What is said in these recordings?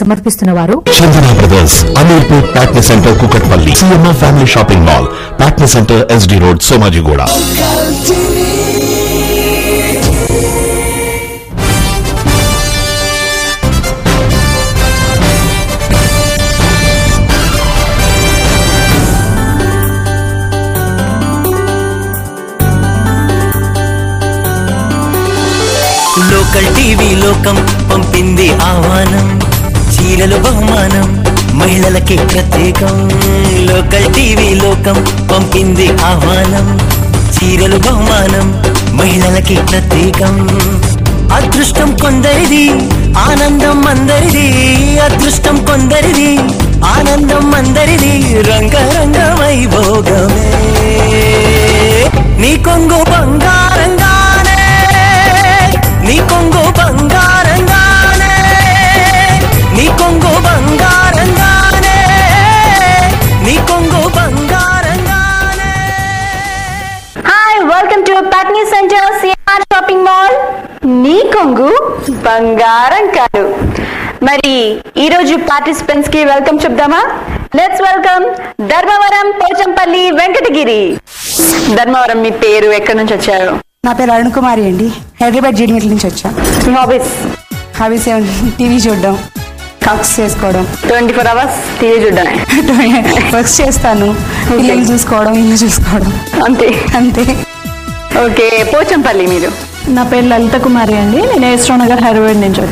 సమర్పిస్తున్న వారు Chandana brothers, Ameerpet Patny centre, Kukatpally, CMR family shopping mall, Patny centre, SD road, Somajiguda. Local TV లోకం పంపింది ఆహ్వానం, చీరలు బహుమానం మహిళలకి ప్రత్యేకం. లోకల్ టీవీ లోకం పంపింది ఆహ్వానం, చీరలు బహుమానం మహిళలకి ప్రత్యేకం. అదృష్టం కొందరిది, ఆనందం అందరిది. అదృష్టం కొందరిది, ఆనందం అందరిది. రంగరంగ వైభోగమే నీ కొంగు బంగారంగానే, నీ కొంగు బంగారంగానే, నీ కొంగు బంగారంగానే, నీ కొంగు బంగారంగానే. Hi, welcome to Patny centre, CMR shopping mall. నీ కొంగు బంగారం కాదు. మరి ఈ రోజు పార్టిసిపెంట్స్ కి వెల్కమ్ చెప్దామా? Let's welcome Dharmavaram, Pochampally, Venkatagiri. ధర్మవరం, మీ పేరు, ఎక్కడి నుంచి వచ్చారు? నా పేరు అరుణ్ కుమారి అండి, హైదరాబాద్ జీడిమెట్ల నుంచి వచ్చా. మీ హాబీస్? హాబీస్ టీవీ చూడడం, వర్క్స్ చేసుకోవడం. 24 hours టీవీ చూడడమే? వర్క్స్ చేస్తాను, పిల్లలు చూసుకోవడం, ఇల్లు చూసుకోవడం, అంతే అంతే. ఓకే, పోచంపల్లి. మీరు? నా పేరు లలిత కుమారి అండి, నేను ఏస్ట్రో నగర్, హైదరాబాద్ నుంచి.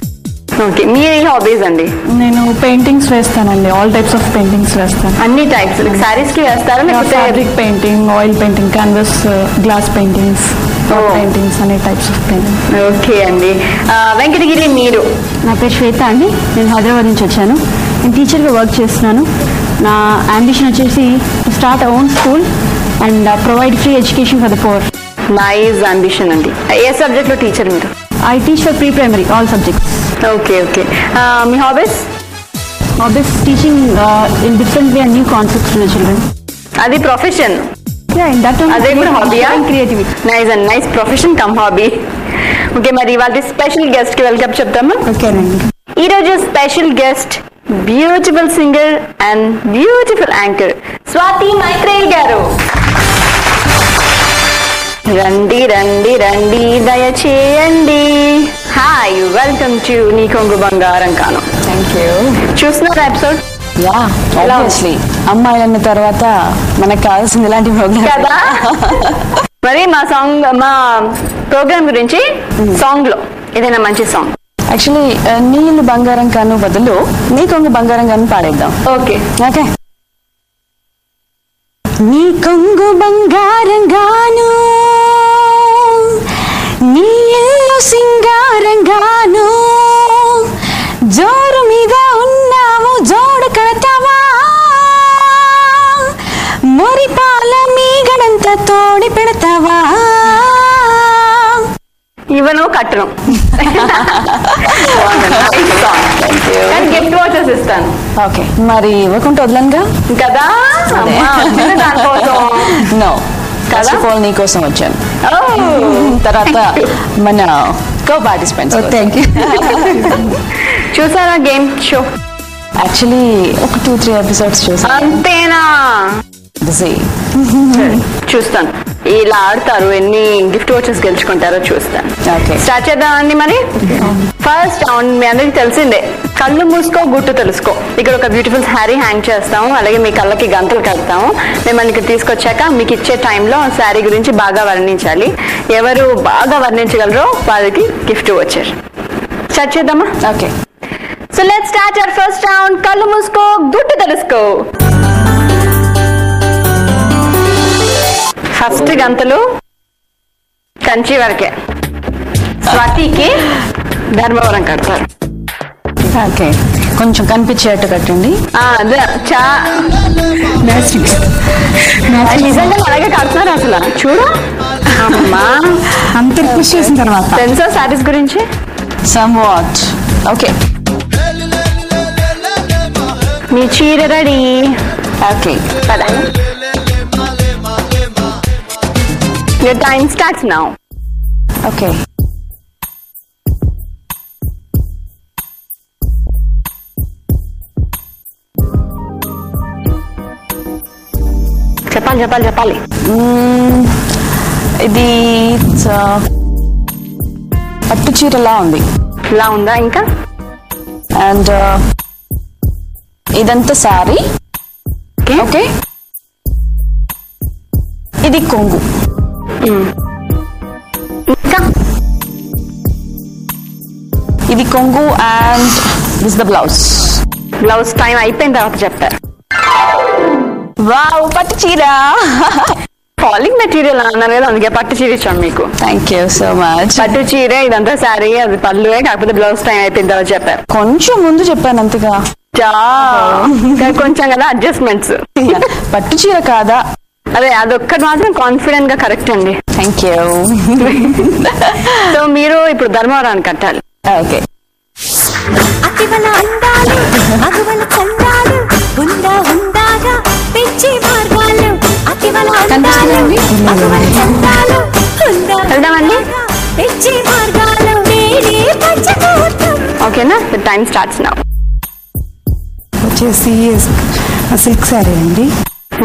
ఓకే, మీ హాబీస్ అండి? నేను పెయింటింగ్స్ వేస్తానండి, ఆల్ టైప్స్ ఆఫ్ పెయింటింగ్స్ వేస్తాను. అన్ని టైప్స్? సారీస్ కి వేస్తారా? Fabric painting, oil painting, canvas, glass paintings, paintings, అనే టైప్స్ ఆఫ్ పెయింటింగ్. ఓకే అండి. వెంకటగిరి, మీరు? నా పేరు శ్వేత అండి, నేను హైదరాబాద్ నుంచి వచ్చాను. నేను టీచర్గా వర్క్ చేస్తున్నాను. నా అంబిషన్ వచ్చేసి start own school and provide free education for the poor. Nice ambition అండి. ఏ సబ్జెక్ట్ లో టీచర్ మీరు? I teach for pre primary all subjects. Okay okay. మీ hobbies? Hobbies teaching in different way and new concepts to the children. అది profession? అదే కూడా హాబీయా? Creativity. Nice and nice profession cum hobby. Okay, మరి వాళ్ళ special guest కి welcome చెప్తాము. ఓకేనండి. ఈ రోజు special guest beautiful singer and beautiful anchor Swathi Maitrey garu. రండి రండి రండి, దయచేయండి. హాయ్, వెల్కమ్ టు నీ కొంగు బంగారం కాను. Thank you. చూస్తున్నారా ఎపిసోడ్? Yeah, obviously. అమ్మాయి అన్న తర్వాత మనకు కావాల్సింది ఇలాంటి ప్రోగ్రామ్ కదా. మరి మా ప్రోగ్రామ్ గురించి సాంగ్ లో ఏదైనా మంచి సాంగ్. యాక్చువల్లీ నీళ్ళు బంగారం కాను బదులు నీ కొంగు బంగారం కాను పాడేద్దాం. Okay okay. నీ కొంగు బంగారం గాను, నీ ఇల్లు సింగారంగాను, జోరు మీద ఉన్నావు జోడు కడతావా, మురిపాల మీగడంత తోడి పెడతావా. ఇవను కట్టను. గిఫ్ట్ వాచెస్ ఇస్తాను. ఓకే, మరి ఇవ్వకుండా వదలంగా కదా. దానికోసం నో, ఫస్ట్ ఆఫ్ ఆల్ నీకోసం వచ్చాను, తర్వాత మన కో పార్టిసిపెంట్స్. Thank you. చూసారా గేమ్ షో? యాక్చువల్లీ ఒక 2-3 ఎపిసోడ్స్ చూసాను. అంతేనా? చూస్తాను. ఇలా ఆడతారు, ఎన్ని గిఫ్ట్ వాచెస్ గెలుచుకుంటారో చూస్తాను. స్టార్ట్ చేద్దామండి. మరి ఫస్ట్ రౌండ్ మీ అందరికి తెలిసిందే, కళ్ళు మూసుకో గుట్టు తెలుసుకో. ఇక్కడ ఒక బ్యూటిఫుల్ శారీ హ్యాంగ్ చేస్తాము, అలాగే మీ కళ్ళకి గంతలు కడతాము. మిమ్మల్ని ఇక్కడ తీసుకొచ్చాక మీకు ఇచ్చే టైంలో శారీ గురించి బాగా వర్ణించాలి. ఎవరు బాగా వర్ణించగలరో వాళ్ళకి గిఫ్ట్ వచ్చారు. స్టార్ట్ చేద్దామా? Okay. So let's start hour first round. కళ్ళు మూసుకో గుట్టు తెలుసుకో. ఫస్ట్ గంతలు కంచి వరకే. స్వాతికి ధర్మవరం కడతారు. ఓకే, కొంచెం కనిపించేట్టు కట్టండి. నిజంగా అలాగే కడుతున్నారు అసలు. చూడు అమ్మా, అంత రిక్వెస్ట్ చేసిన తర్వాత తెలుసా శారీస్ గురించి? సమ్వాట్. ఓకే, మీ చీర రెడీ. ఓకే, పద. Your time starts now. చెప్పాలి చెప్పాలి చెప్పాలి. ఇది పట్టు చీరలా ఉంది. ఇలా ఉందా ఇంకా? అండ్ ఇదంతా శారీ. ఓకే, ఇది కొంగు. ఇంకా ఇది కొంగు and this the blouse. Blouse time అయిపోయిన తర్వాత చెప్తారు. వావ్, పట్టు చీర. ఫాలింగ్ మెటీరియల్ అన్నారు కదా, అందుకే పట్టు చీర ఇచ్చాను మీకు. Thank you so much. పట్టు చీర, ఇదంతా శారీ, అది పళ్ళువే, కాకపోతే బ్లౌజ్ టైం అయిపోయిన తర్వాత చెప్పారు. కొంచెం ముందు చెప్పాను అంతగా. కొంచెం కదా అడ్జస్ట్మెంట్స్. పట్టు చీర కాదా? అదే అదొక్కటి మాత్రం కాన్ఫిడెంట్ గా కరెక్ట్ అండి. Thank you. సో మీరు ఇప్పుడు ధర్మవరాన్ని కట్టాలి. ఓకే. అతివల అందాలు అగువల చందాలు ఉందా ఉందాగా పెంచి మార్గాలు అతివల అందాలు అగువల చందాలు ఉందా వెళ్దామండి. పెంచి మార్గాలు నేడే పంచభూతం. ఓకేనా? The time starts now. వచ్చేసి సిల్క్ శారీ అండి.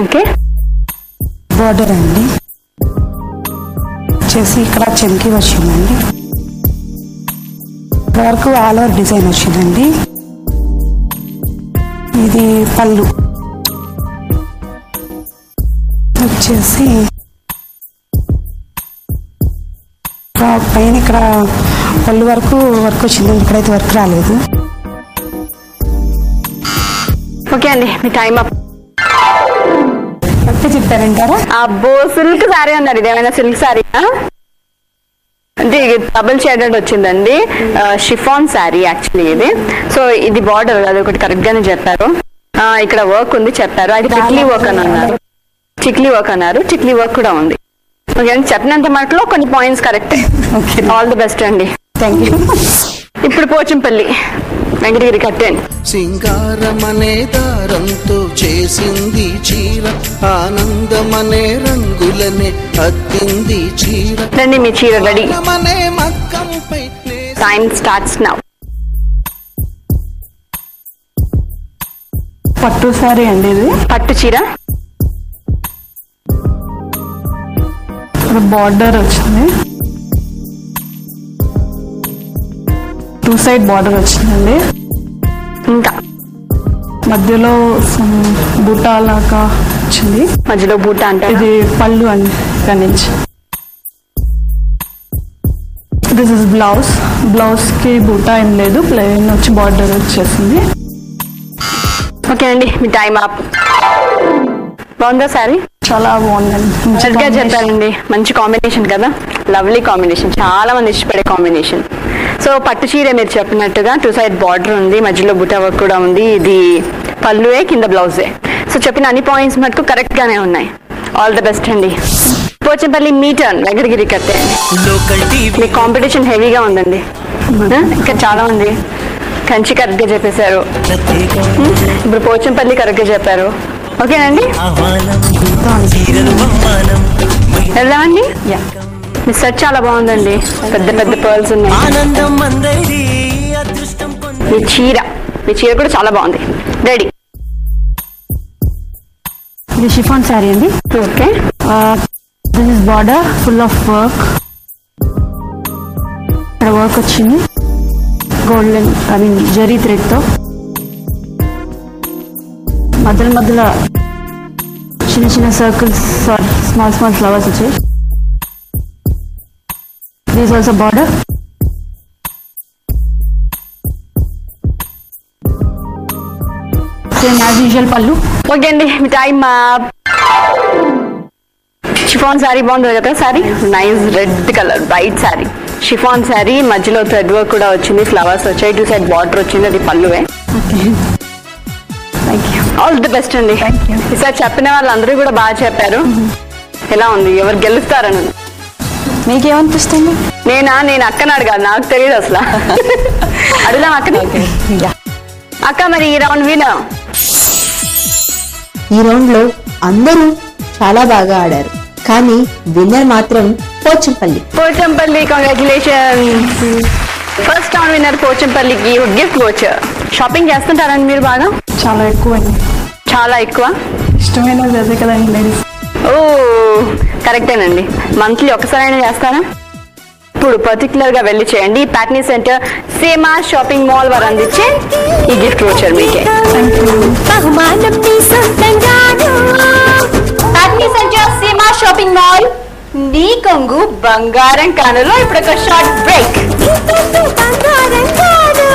ఓకే, బార్డర్ అండి. వచ్చేసి ఇక్కడ చెంకి వచ్చిందండి. వరకు ఆల్ ఓవర్ డిజైన్ వచ్చిందండి. ఇది పళ్ళు వచ్చేసి పైన ఇక్కడ పళ్ళు వరకు వర్క్ వచ్చిందండి. ఇక్కడైతే వర్క్ రాలేదు. ఓకే అండి, మీ టైం అప్. కరెక్ట్ చెప్పారంటారా? అబ్బో, సిల్క్ శారీ అన్నారు. ఇదేమైనా సిల్క్ శారీనా? అంటే డబుల్ షేడెడ్ వచ్చిందండి. షిఫాన్ శారీ యాక్చువల్లీ ఇది. సో ఇది బార్డర్, అది ఒకటి కరెక్ట్ గానే చెప్పారు. ఇక్కడ వర్క్ ఉంది చెప్పారు. అది చిక్లీ వర్క్ అని అన్నారు. చిక్లీ వర్క్ అన్నారు. చిక్లీ వర్క్ కూడా ఉంది. ఓకే అండి, చెప్పినంత మట్లో కొన్ని points correct. All the best అండి. Thank you. ఇప్పుడు పోచంపల్లి వెంకటగిరి కట్టండి. సింగారమనే దారంతో చేసింది చీర, ఆనందమనే రంగులనే అద్దింది చీర. రండి, మీ చీర రెడీ. మక్కంపై టైం స్టార్ట్స్ నౌ. పట్టు సారీ అండి ఇది. పట్టు చీర, బార్డర్ వచ్చింది, 2 సైడ్ బార్డర్ వచ్చిందండి. ఇంకా మధ్యలో బూటా లాగా వచ్చింది. మధ్యలో బూట అంటే ఇది పళ్ళు అండి. ఇక్కడ నుంచి దిస్ ఇస్ బ్లౌజ్. బ్లౌజ్ కి బూటా ఏం లేదు, ప్లెయిన్ వచ్చి బార్డర్ వచ్చేసింది. ఓకే అండి, మీ టైం అప్. బాగుందా సారీ? చాలా బాగుందండి. సరిగ్గా చెప్పానండి. మంచి కాంబినేషన్ కదా, లవ్లీ కాంబినేషన్, చాలా మంది ఇష్టపడే కాంబినేషన్. సో పట్టు చీర మీరు చెప్పినట్టుగా 2 సైడ్ బార్డర్ ఉంది, మధ్యలో బుటా వర్క్ కూడా ఉంది. ఇది పళ్ళువే, కింద బ్లౌజే. సో చెప్పిన అన్ని పాయింట్స్ మటుకు కరెక్ట్ గానే ఉన్నాయి. ఆల్ ద బెస్ట్ అండి. పోచంపల్లి మీ టర్న్. వెంకటగిరి కట్టే. మీ కాంపిటీషన్ హెవీగా ఉందండి. ఇంకా చాలా ఉంది. కంచి కరెక్ట్ గా చెప్పేశారు. ఇప్పుడు పోచంపల్లి కరెక్ట్ గా చెప్పారు. ఓకేనండి, వెళ్దామండి. మీ సెట్ చాలా బాగుందండి. పెద్ద పెద్ద పర్ల్స్ ఉన్నాయి. మీ చీర కూడా చాలా బాగుంది. రెడీ. ఇది షిఫాన్ శారీ అండి. Okay, this is border full of work. ఇక్కడ వర్క్ వచ్చింది golden, I mean zari thread తో. మధ్యలో చిన్న చిన్న సర్కిల్స్, స్మాల్ స్మాల్ ఫ్లవర్స్ వచ్చాయి. This also border. Same as usual పళ్ళు. ఓకే అండి, మీ టైం. షిఫాన్ శారీ బాగుంది కదా. Sari nice red colour, bright sari. Chiffon sari, మధ్యలో థ్రెడ్ వర్క్ కూడా వచ్చింది, ఫ్లవర్స్ వచ్చాయి, 2 సైడ్ బార్డర్ వచ్చింది, అది పళ్ళువే. ఆల్ ది బెస్ట్ అండి. ఈసారి చెప్పిన వాళ్ళందరూ కూడా బాగా చెప్పారు. ఎలా ఉంది? ఎవరు గెలుస్తారని మీకేమనిపిస్తుంది? నేను అక్కని అడగాలి, నాకు తెలియదు అసలు. అడుగుదాం అక్కని. అక్క, మరి ఈ రౌండ్ వినర్? ఈ రౌండ్ లో అందరూ చాలా బాగా ఆడారు, కానీ విన్నర్ మాత్రం Pochampally. Congratulations. First round winner పోచంపల్లికి గిఫ్ట్ వోచర్. షాపింగ్ చేస్తుంటారండి మీరు బాగా? చాలా ఎక్కువ అండి. చాలా ఎక్కువ. ఇష్టమైన అదే కదండి లేడీస్. ఓ కరెక్టేనండి. మంత్లీ ఒకసారైనా చేస్తారా? ఇప్పుడు పర్టికులర్ గా వెళ్ళి చేయండి. Patny centre CMR shopping mall వారు అందించే ఈ గిఫ్ట్ వోచర్ మీకే. బహుమానం నీ సొంతంగాను. Patny centre CMR shopping mall నీ కొంగు బంగారం కానులో ఇప్పుడు ఒక షార్ట్ బ్రేక్. బంగారంగాను.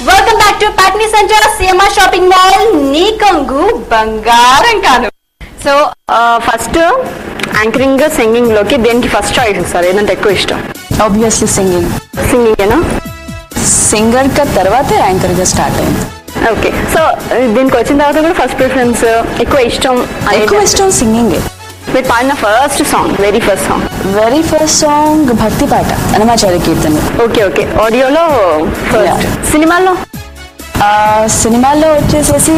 Welcome back to Patny centre CMR shopping mall నీ కొంగు బంగారం కాను. సో ఫస్ట్ యాంకరింగ్ సింగింగ్ లోకి దేనికి ఫస్ట్ చాయిస్ ఇస్తారు? ఏదంటే ఎక్కువ ఇష్టం? Obviously singing. సింగింగేనా? సింగర్ గా తర్వాతే యాంకర్ గా స్టార్ట్ అయింది. ఓకే. సో దీనికి వచ్చిన తర్వాత కూడా ఫస్ట్ ప్రిఫరెన్స్ ఎక్కువ ఇష్టం సింగింగ్. మీరు పాడిన first song, very first song భక్తి పాట అన్నమాచార్య కీర్తన. Okay okay. ఆడియోలో ఫస్ట్. సినిమాల్లో వచ్చేసేసి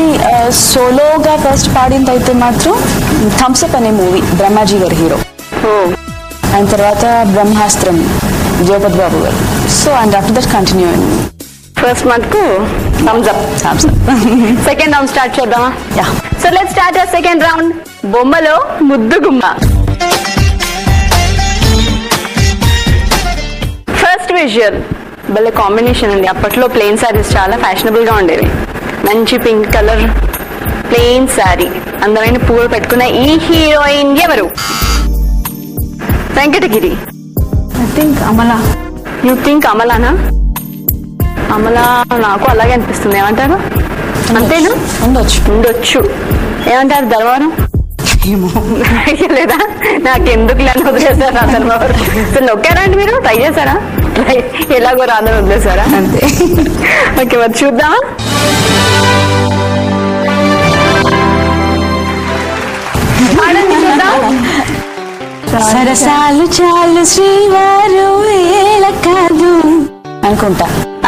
సోలోగా ఫస్ట్ పాడింది అయితే మాత్రం థమ్స్అప్ అనే మూవీ, బ్రహ్మాజీ గారి హీరో. అండ్ తర్వాత బ్రహ్మాస్త్రం, Jayapathi Babu garu. So and after that continue అయింది. ఫస్ట్ మటుకు thumbs up. Second round start చేద్దామా? So let's start our second round. బొమ్మలో ముద్దు గుమ్మ. ఫస్ట్ విజువల్ భలే కాంబినేషన్ అండి. అప్పట్లో ప్లెయిన్ శారీస్ చాలా ఫ్యాషనబుల్ గా ఉండేవి. మంచి పింక్ కలర్ ప్లెయిన్ శారీ, అందమైన పువ్వులు పెట్టుకున్న ఈ హీరోయిన్ ఎవరు? Venkatagiri. I think Amala. You think అమలానా? అమలా నాకు అలాగే అనిపిస్తుంది. ఏమంటారు? అంతేనా? ఉండొచ్చు. ఏమంటారు? ధర్మవరం లేదా? నాకెందుకు లేని వదిలేసారా ధర్మవరం? అసలు నొక్కారా అండి మీరు? ట్రై చేశారా? ఎలాగో రాదని వదిలేసారా? అంతే. ఓకే, మరి చూద్దామా? సరసాలు చాలు శ్రీవారు వేళ కాదు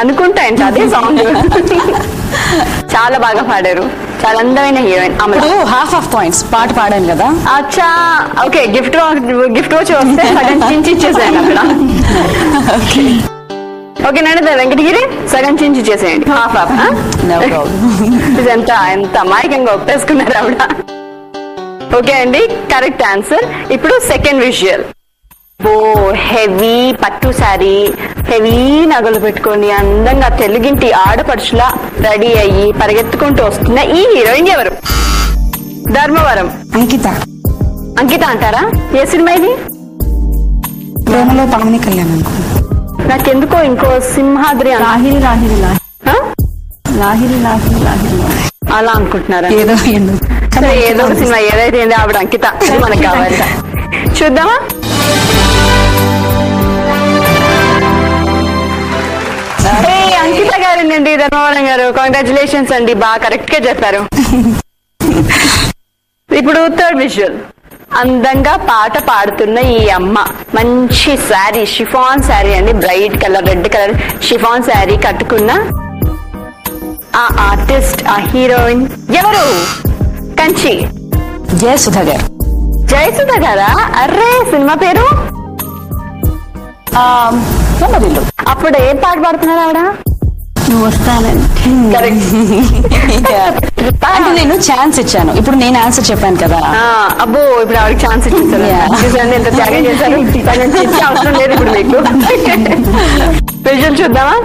అనుకుంటా ఏంట అదే సాంగ్. చాలా బాగా పాడారు. చాలా అందమైన హీరోయిన్. హాఫ్ ఆఫ్ పాయింట్స్ పాట పాడాను కదా. అచ్చా, ఓకే. గిఫ్ట్ వచ్చి వస్తే సగం చించి ఇచ్చేసాను అక్కడ. ఓకే నండి, వెంకటగిరి సగం చించి ఇచ్చేసేయండి. Half half. ఎంత అమాయకంగా ఒప్పేసుకున్నారు ఆవిడ. ఓకే అండి, కరెక్ట్ ఆన్సర్. ఇప్పుడు సెకండ్ విజువల్. హెవీ పట్టు శారీ, హెవీ నగలు పెట్టుకొని అందంగా తెలుగింటి ఆడపడుచులా రెడీ అయ్యి పరిగెత్తుకుంటూ వస్తున్న ఈ హీరోయిన్ ఎవరు? ధర్మవరం. అంకిత అంటారా? ఏ సినిమా ఇది? ప్రేమలో పావని కళ్యాణ్. నాకెందుకో ఇంకో సింహాద్రి అలా అనుకుంటున్నారా? ఏదో ఒక సినిమా ఏదైతే ఆవిడ అంకిత మనకు కావాలి. చూద్దామా? అంకిత గారేనండి, ధర్మవరం గారు. కంగ్రాచులేషన్స్ అండి, బాగా కరెక్ట్ గా చెప్పారు. ఇప్పుడు థర్డ్ విజువల్. అందంగా పాట పాడుతున్న ఈ అమ్మ మంచి శారీ, షిఫాన్ శారీ అండి, bright colour, red colour chiffon sari కట్టుకున్న ఆ ఆర్టిస్ట్, ఆ హీరోయిన్ ఎవరు? కంచి. జయసుధ గారు. జయసుధ గారా? అర్రే, సినిమా పేరు? అప్పుడు ఏ పాట పాడుతున్నారు ఆవిడ? నువ్వు వస్తానండి. అంటే నేను ఛాన్స్ ఇచ్చాను, ఇప్పుడు నేను ఆన్సర్ చెప్పాను కదా. అబ్బో, ఇప్పుడు ఆవిడకి ఛాన్స్ ఇచ్చేసారు. ఎంత త్యాగం చేశారు. అవసరం లేదు ఇప్పుడు మీకు. విజువల్ చూద్దామా?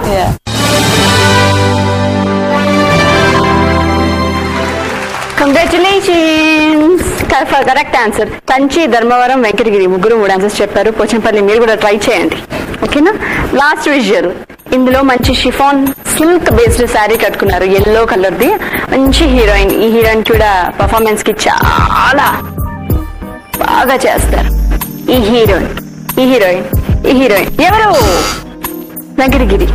Congratulations, correct answer. Kanchi, Dharmavaram, Venkatagiri ముగ్గురు 3 ఆన్సర్స్ చెప్పారు. పోచంపల్లి మీరు కూడా ట్రై చేయండి, ఓకేనా? Last visual. ఇందులో మంచి షిఫాన్ సిల్క్ బేస్డ్ శారీ కట్టుకున్నారు, ఎల్లో కలర్ ది. మంచి హీరోయిన్. ఈ హీరోయిన్ కూడా పర్ఫార్మెన్స్ కి చాలా బాగా చేస్తారు. ఈ హీరోయిన్ ఎవరు? వెంకటగిరి.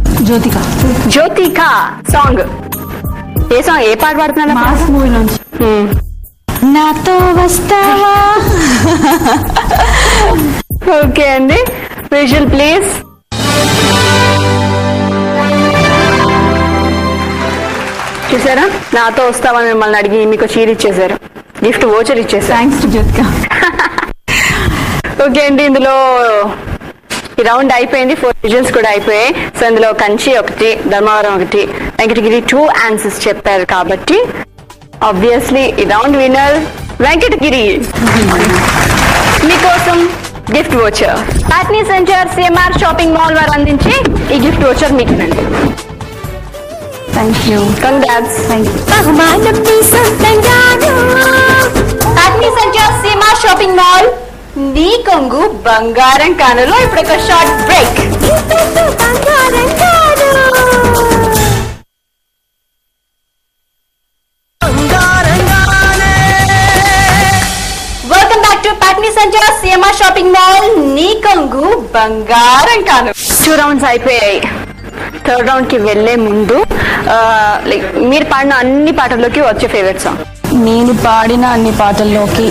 జ్యోతిక. సాంగ్ ఏ సాంగ్, ఏ పాట పాడుతున్నారు? మాస్ మూవీ నుంచి. నాతో వస్తావా? ఓకే అండి, విజువల్ ప్లీజ్. చూసారా, నాతో వస్తావా మిమ్మల్ని అడిగి మీకు చీర ఇచ్చేసారు, గిఫ్ట్ వోచర్ ఇచ్చేసారు. Thanks to Jyothika. ఓకే అండి, ఇందులో ఈ రౌండ్ అయిపోయింది. 4 విజువల్స్ కూడా అయిపోయాయి. సో ఇందులో కంచి ఒకటి, ధర్మవరం ఒకటి, వెంకటగిరి 2 ఆన్సర్స్ చెప్పారు కాబట్టి ఆబ్వియస్లీ ఈ రౌండ్ విన్నర్ వెంకటగిరి. మీకోసం gift voucher Patny centre CMR shopping mall వారు అందించే ఈ గిఫ్ట్ వోచర్ మీకు రండి. Thank you. కంగ్రాట్స్. బహుమానం మీ సొంతంగాను Patny centre CMR shopping mall నీ కొంగు బంగారం కానులో ఇప్పుడు ఒక short break. Welcome back to Patny centre CMR shopping mall నీ కొంగు బంగారం కాను. 2 రౌండ్స్ అయిపోయాయి. థర్డ్ రౌండ్ కి వెళ్లే ముందు లైక్ మీరు పాడిన అన్ని పాటల్లోకి వచ్చే ఫేవరెట్ సాంగ్? నేను పాడిన అన్ని పాటల్లోకి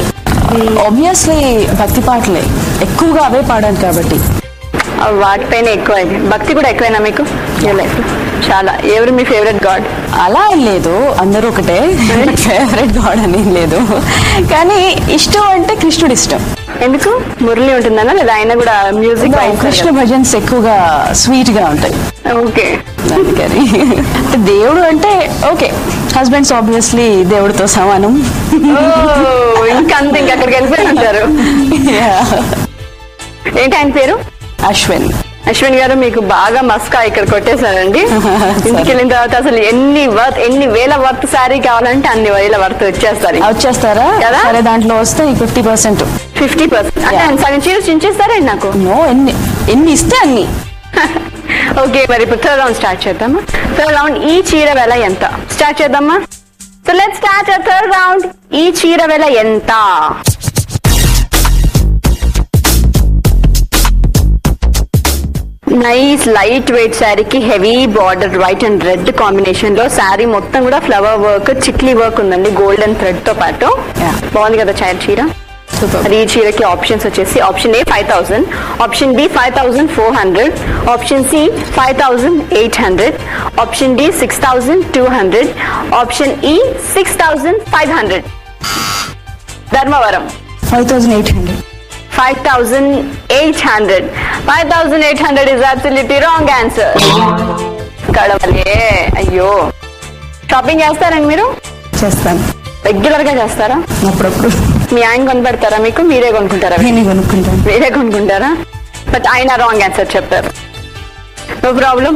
ఆబ్వియస్లీ భక్తి పాటలే, ఎక్కువగా అవే పాడాను కాబట్టి వాటిపైన ఎక్కువ అయింది. భక్తి కూడా ఎక్కువైనా మీకు లైఫ్? చాలా. ఎవరు మీ ఫేవరెట్ గాడ్? అలా ఏం లేదు, అందరూ ఒకటే. ఫేవరెట్ గాడ్ అని ఏం లేదు, కానీ ఇష్టం అంటే కృష్ణుడు ఇష్టం. ఎందుకు? మురళి ఉంటుందన్నా లేదా ఆయన కూడా మ్యూజిక్? కృష్ణ భజన్స్ ఎక్కువగా స్వీట్ గా ఉంటాయి. ఓకే. అందుకని దేవుడు అంటే ఓకే, హస్బెండ్స్ ఆబ్వియస్లీ దేవుడితో సమానం. ఇంకంతే, ఇంకక్కడికి వెళ్ళిపోయి ఉంటారు. ఏంటి ఆయన పేరు? అశ్విన్. అశ్విన్ గారు మీకు బాగా మస్కా ఇక్కడ కొట్టేశారండి. ఇంటికి వెళ్ళిన తర్వాత అసలు ఎన్ని వేల వర్త్ శారీ కావాలంటే అన్ని వేల వర్త్ వచ్చేస్తారా కదా? సరే, దాంట్లో వస్తే 50%. 50% అంటే సగం చీర చించేస్తారండి నాకు. నో, ఎన్ని ఇస్తే అన్ని. ఓకే, మరి ఇప్పుడు థర్డ్ రౌండ్ స్టార్ట్ చేద్దామా? థర్డ్ రౌండ్ ఈ చీర వెల ఎంత? స్టార్ట్ చేద్దామా? So let's start third round. ఈ చీర వెల ఎంత? నైస్ లైట్ వెయిట్ శారీకి heavy border white and red combination లో శారీ మొత్తం కూడా ఫ్లవర్ వర్క్, చిక్లీ వర్క్ ఉందండి గోల్డెన్ థ్రెడ్ తో పాటు. బాగుంది కదా చీర? మరి ఈ చీరకి ఆప్షన్స్ వచ్చేసి option A 5000, option B 5400, option C 5800, option D 6200, option E 6500. Dharmavaram 5800. 5800. 5800 is absolutely wrong answer. కడవలే. అయ్యో. షాపింగ్ చేస్తారండి మీరు? చేస్తాను. రెగ్యులర్ గా చేస్తారా? అప్పుడప్పుడు. మీ ఆయన కొనిపెడతారా మీకు? మీరే కొనుక్కుంటారా? నేనే కొనుక్కుంటాను. మీరే కొనుక్కుంటారా? బట్ ఆయన రాంగ్ ఆన్సర్ చెప్పారు. No problem.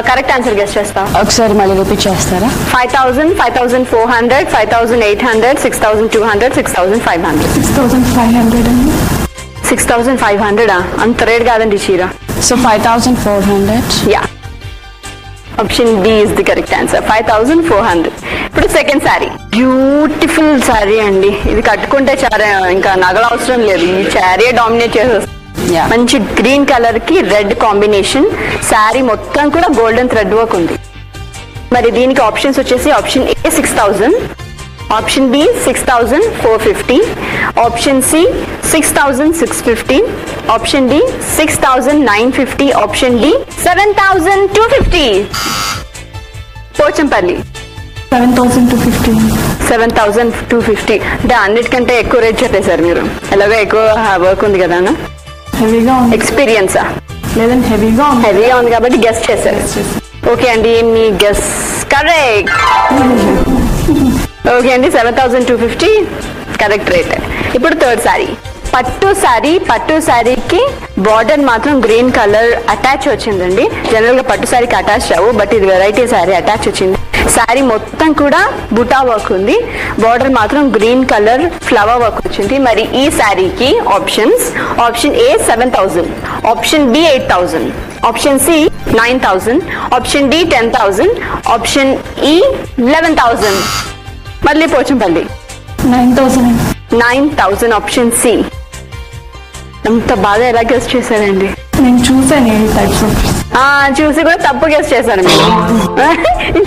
Correct answer guess చేస్తా. ఒకసారి మళ్ళీ రిపీట్ చేస్తారా? 5000, 5400, 5800, 6200, 6500. 6500 అండి. 6500 అంత రేట్ కాదండి చీర. So 5400. Yeah, option B is the correct answer. 5400. ఇప్పుడు సెకండ్ శారీ, బ్యూటిఫుల్ శారీ అండి. ఇది కట్టుకుంటే చాలా ఇంకా నగల అవసరం లేదు, ఈ శారీ డామినేట్ చేసేస్తుంది. మంచి గ్రీన్ కలర్ కి రెడ్ కాంబినేషన్, శారీ మొత్తం కూడా గోల్డెన్ థ్రెడ్ వర్క్ ఉంది. మరి దీనికి ఆప్షన్స్ వచ్చేసి option A 6000, option B 6450, option C 6650, option D 6950, option D 7250. Pochampalli 7250. 7250 అంటే అన్నిటికంటే ఎక్కువ రేట్ చెప్పేశారు మీరు. ఎలాగో ఎక్కువ వర్క్ ఉంది కదా? హెవీగా ఉంది. ఎక్స్పీరియన్సా? లేదంటే హెవీగా ఉంది కాబట్టి గెస్ చేశారు. ఓకే అండి, మీ గెస్ కరెక్ట్. ఓకే అండి, 7250 కరెక్ట్ రేట్. ఇప్పుడు థర్డ్ శారీ, పట్టు శారీకి బార్డర్ మాత్రం గ్రీన్ కలర్ అటాచ్ వచ్చిందండి. జనరల్ గా పట్టు శారీకి అటాచ్ అవ్వు, బట్ ఇది వెరైటీ శారీ అటాచ్ వచ్చింది. శారీ మొత్తం కూడా బుటా వర్క్ ఉంది, బార్డర్ మాత్రం గ్రీన్ కలర్ ఫ్లవర్ వర్క్ వచ్చింది. మరి ఈ శారీకి options: option A 7000, option B 8000, option C 9000, option D 10000, option E 11000. మళ్ళీ పోచంపల్లి 9000 ఆప్షన్ సి. అంత బాగా ఎలా గెస్ చేశారండి? నేను చూసాను ఈ టైప్స్ ఆఫ్. చూసి కూడా తప్పు గెస్ చేశాను మీరు.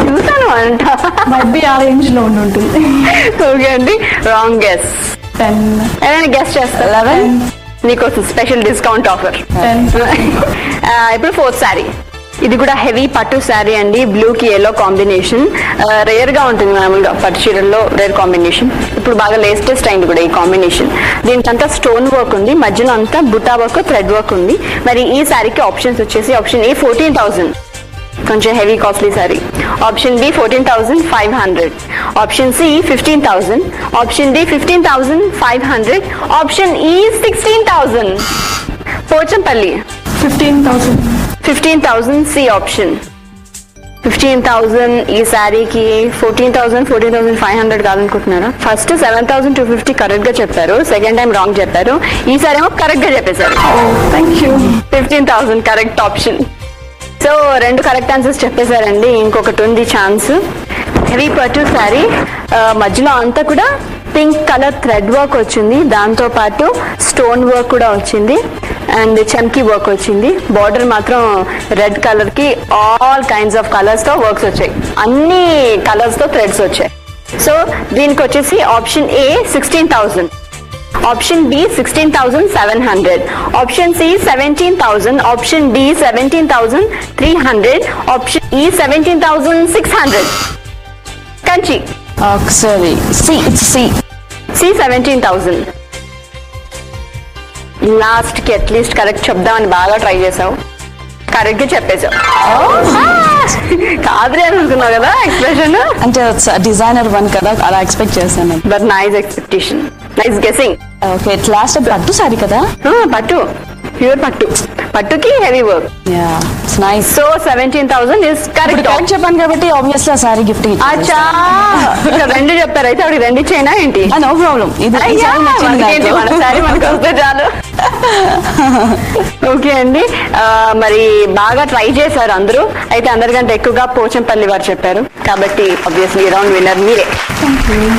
చూసాను అంట, మేబీ ఆ రేంజ్ లో ఉంటుంది. ఓకే అండి, రాంగ్ గెస్. 10. ఏదైనా గెస్ చేస్తా? 11. నీకోసం స్పెషల్ డిస్కౌంట్ ఆఫర్. 10. ఇప్పుడు ఫోర్త్ శారీ, ఇది కూడా హెవీ పట్టు శారీ అండి. బ్లూ కి ఎల్లో కాంబినేషన్, రేర్ గా ఉంటుంది మామూలుగా పట్టు చీరల్లో, రేర్ కాంబినేషన్. ఇప్పుడు బాగా లేటెస్ట్ అయింది కూడా ఈ కాంబినేషన్. దీనికంతా స్టోన్ వర్క్ ఉంది, మధ్యలో అంతా బుటా వర్క్, థ్రెడ్ వర్క్ ఉంది. మరి ఈ శారీకి ఆప్షన్స్ వచ్చేసి ఆప్షన్ ఏ 14000, కొంచెం heavy costly sari. Option B 14,500, option C 15,000, option D 15,500, option E 16,000. Pochampally 15,000 C option. 15,000 ఈ శారీకి 14,500 కాదనుకుంటున్నారా? ఫస్ట్ 7,250 కరెక్ట్ గా చెప్పారు, సెకండ్ టైం రాంగ్ చెప్పారు, ఈసారి ఏమో కరెక్ట్ గా చెప్పేశారు. 15,000 correct option. So 2 correct answers చెప్పేశారండి. ఇంకొకటి ఉంది ఛాన్స్. హెవీ పట్టు శారీ, మధ్యలో అంతా కూడా పింక్ కలర్ థ్రెడ్ వర్క్ వచ్చింది, దాంతో పాటు స్టోన్ వర్క్ కూడా వచ్చింది అండ్ చమ్కీ వర్క్ వచ్చింది. బార్డర్ మాత్రం రెడ్ కలర్ కి ఆల్ కైండ్స్ ఆఫ్ కలర్స్ తో వర్క్స్ వచ్చాయి, అన్ని కలర్స్ తో థ్రెడ్స్ వచ్చాయి. సో దీనికి వచ్చేసి option A 16,000, option B 16,700, option C 17,000, option D 17,300, option E 17,600. Kanchi ఒకసారి సి 17,000. లాస్ట్ కి అట్లీస్ట్ కరెక్ట్ చెప్దామని బాగా ట్రై చేసావు, కరెక్ట్ గా చెప్పేశావు. కాదురే అనుకున్నావు కదా ఎక్స్ప్రెషన్, అంటే డిజైనర్ వన్ కదా అలా ఎక్స్పెక్ట్ చేశాను. But nice expectation, nice guessing. Okay, last పట్టు సారీ కదా? పట్టు, ప్యూర్ పట్టు, పట్టుకి heavy work. Nice. So 17,000 is correct. Correct చెప్పాను కాబట్టి ఆబ్వియస్లీ ఆ సారీ గిఫ్ట్. అచ్చా, రెండు చెప్పారు అయితే ఆవిడ రెండు ఇచ్చేనా ఏంటి? నో ప్రాబ్లం, ఇది మన సారీ మనకు వస్తే చాలు. ఓకే అండి, మరి బాగా ట్రై చేశారు అందరూ. అయితే అందరికంటే ఎక్కువగా పోచంపల్లి వారు చెప్పారు కాబట్టి ఆబ్వియస్లీ రౌండ్ విన్నర్ మీరే.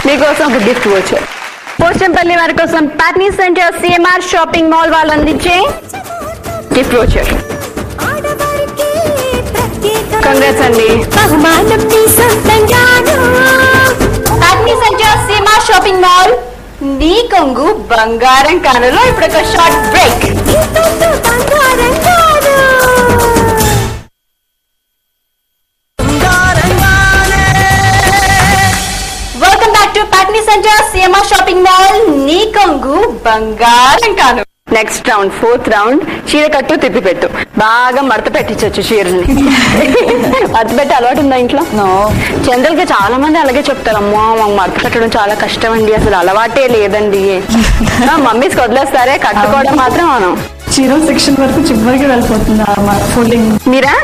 మీకోసం ఒక గిఫ్ట్ వచ్చారు. పోచంపల్లి వారి కోసం Patny centre CMR shopping mall వాళ్ళు అందించే గిఫ్ట్ వచ్చారు. కంగ్రాట్స్ అండి. బహుమానం మీ సొంతంగాను. Patny centre CMR shopping mall నీ కొంగు బంగారం కానులో ఇప్పుడు ఒక షార్ట్ బ్రేక్. బంగారం కాదు. Welcome back to Patny centre CMR shopping mall నీ కొంగు బంగారం కాను. Next round, 4th round. చీర కట్టు తిప్పి పెట్టు. బాగా మడత పెట్టించచ్చు చీరని. మడత పెట్టి అలవాటు ఉందా ఇంట్లో? జనరల్ గా చాలా మంది అలాగే చెప్తారు, అమ్మా మాకు మడత పెట్టడం చాలా కష్టం అండి, అసలు అలవాటే లేదండి. మమ్మీస్ వదిలేస్తారే, కట్టుకోవడం మాత్రం మనం చీర సెక్షన్ వరకు చివరికి వెళ్ళిపోతుంది ఫోల్డింగ్. మీరా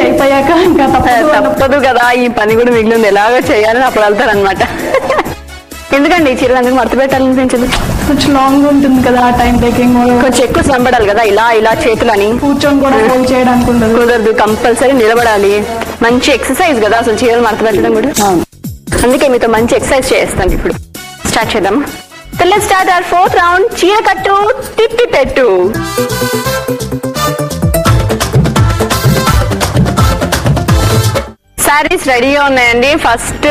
అయిపోయాక ఇంకా తప్పదు కదా, ఈ పని కూడా మిగిలింది ఎలాగో చేయాలని అప్పుడు వెళ్తారనమాట. ఎందుకండి చీరలు అందుకు మడత పెట్టాలనిపించదు? కొంచెం లాంగ్ ఉంటుంది కదా, టైం టేకింగ్, కొంచెం ఎక్కువ శ్రమపడాలి కదా. ఇలా ఇలా చేతులని కూర్చొని కూడా ఫోల్డ్ చేయడానికి ఉండదు, కుదరదు, కంపల్సరీ నిలబడాలి. మంచి ఎక్సర్సైజ్ కదా అసలు చీరలు మడత పెట్టడం కూడా. అందుకే మీతో మంచి ఎక్సర్సైజ్ చేస్తాను. ఇప్పుడు స్టార్ట్ చేద్దామా? Let's start our 4th round. చీర కట్టు తిప్పి పెట్టు. సారీస్ రెడీగా ఉన్నాయండి. ఫస్ట్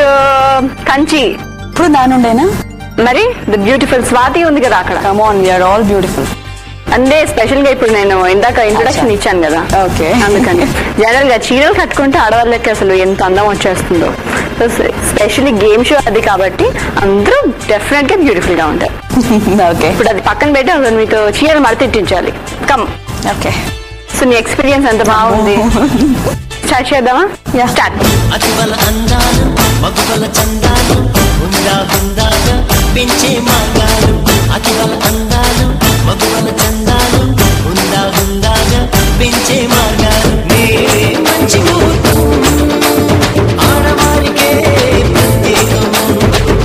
కంచి. ఇప్పుడు దానుండేనా? మరి ద బ్యూటిఫుల్ స్వాతి ఉంది కదా అక్కడ. Come on, we are all beautiful. అంటే స్పెషల్ గా ఇప్పుడు నేను ఇందాక ఇంట్రొడక్షన్ ఇచ్చాను కదా, ఓకే, అందుకని జనరల్ గా చీరలు కట్టుకుంటే ఆడవాళ్ళకి అసలు ఎంత అందం వచ్చేస్తుందో. స్పెషల్లీ గేమ్ షో అది కాబట్టి అందరూ డెఫినెట్ గా బ్యూటిఫుల్ గా ఉంటారు. ఓకే, ఇప్పుడు అది పక్కన పెట్టి అసలు మీతో చీరలు మడతిట్టించాలి. కమ్. ఓకే, సో నీ ఎక్స్పీరియన్స్ ఎంత బాగుంది. స్టార్ట్ చేద్దామా? స్టార్ట్. అతివల అందాలు మగువల చందాలు ఉందా ఉందాగా పెంచే మార్గాలు. అతివల అందాలు మగువల చందాలు ఉందా ఉందాగా పెంచే మార్గాలు. నేడే మంచి ముహూర్తం, ఆడవారికే ప్రత్యేకం.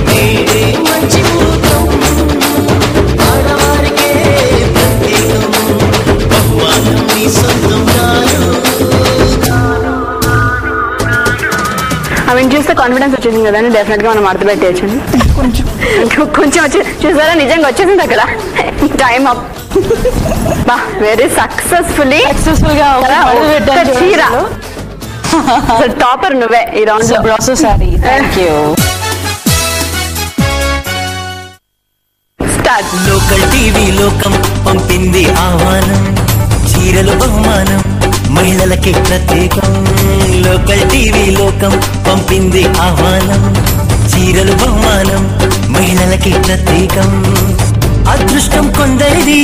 నేడే మంచి ముహూర్తం, ఆడవారికే ప్రత్యేకం. బహుమానం మీ సొంతం కాదు. అవి చూస్తే కాన్ఫిడెన్స్ వచ్చేసింది కదా, డెఫినెట్ గా మనం మడత పెట్టేయచ్చండి. కొంచెం వచ్చి చూసారా, నిజంగా వచ్చేసింది అక్కడ. Time up. వెరీ సక్సెస్ఫుల్ గా చీర. టాపర్ నువ్వే ఈ రౌండ్ లో. Brasso sorry. Thank you. Start. Local TV లోకం పంపింది ఆహ్వానం, చీరలు బహుమానం మహిళలకి ప్రత్యేకం. లోకల్ టీవీ లోకం పంపింది ఆహ్వానం, చీరలు బహుమానం మహిళలకి ప్రత్యేకం. అదృష్టం కొందరిది,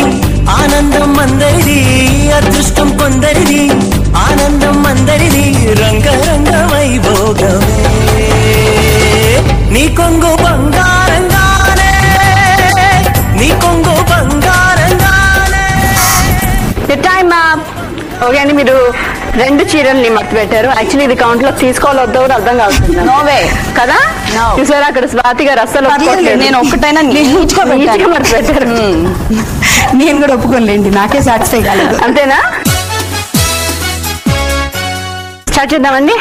ఆనందం అందరిది. అదృష్టం కొందరిది, ఆనందం అందరిది రంగరంగ వైభోగమే నీ కొంగు బంగారంగానే నీ కొంగు బంగారంగానే. టైమ్ ఓకే అండి, మీరు 2 చీరల్ని మర్చి పెట్టారు. యాక్చువల్లీ ఇది కౌంట్ లో తీసుకోవాలో వద్దో కూడా అర్థం కావుతుంది. నోవే కదా చూసారా, అక్కడ స్వాతి గారు అస్సలు నేను ఒక్కటైనా మర్చి పెట్టారు. నేను కూడా ఒప్పుకోలేండి, నాకే సాటిస్ఫై కాలేదు. అంతేనా? స్టార్ట్ చేద్దామండి.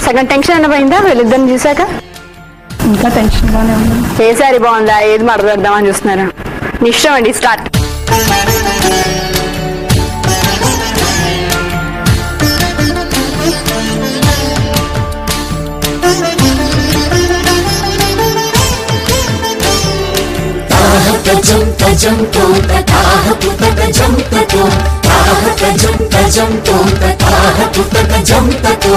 సగం టెన్షన్ అన్న పోయిందా వీళ్ళిద్దరిని చూసాక? ఇంకా టెన్షన్ గానే ఉంది. ఏ సారీ బాగుందా, ఏది మరద పెడదామని చూస్తున్నారా? మీ ఇష్టం అండి. స్టార్ట్. తజం తజం తోత తాహ పుతక జం తతో తాహ తజం తజం తోత తాహ పుతక జం తతో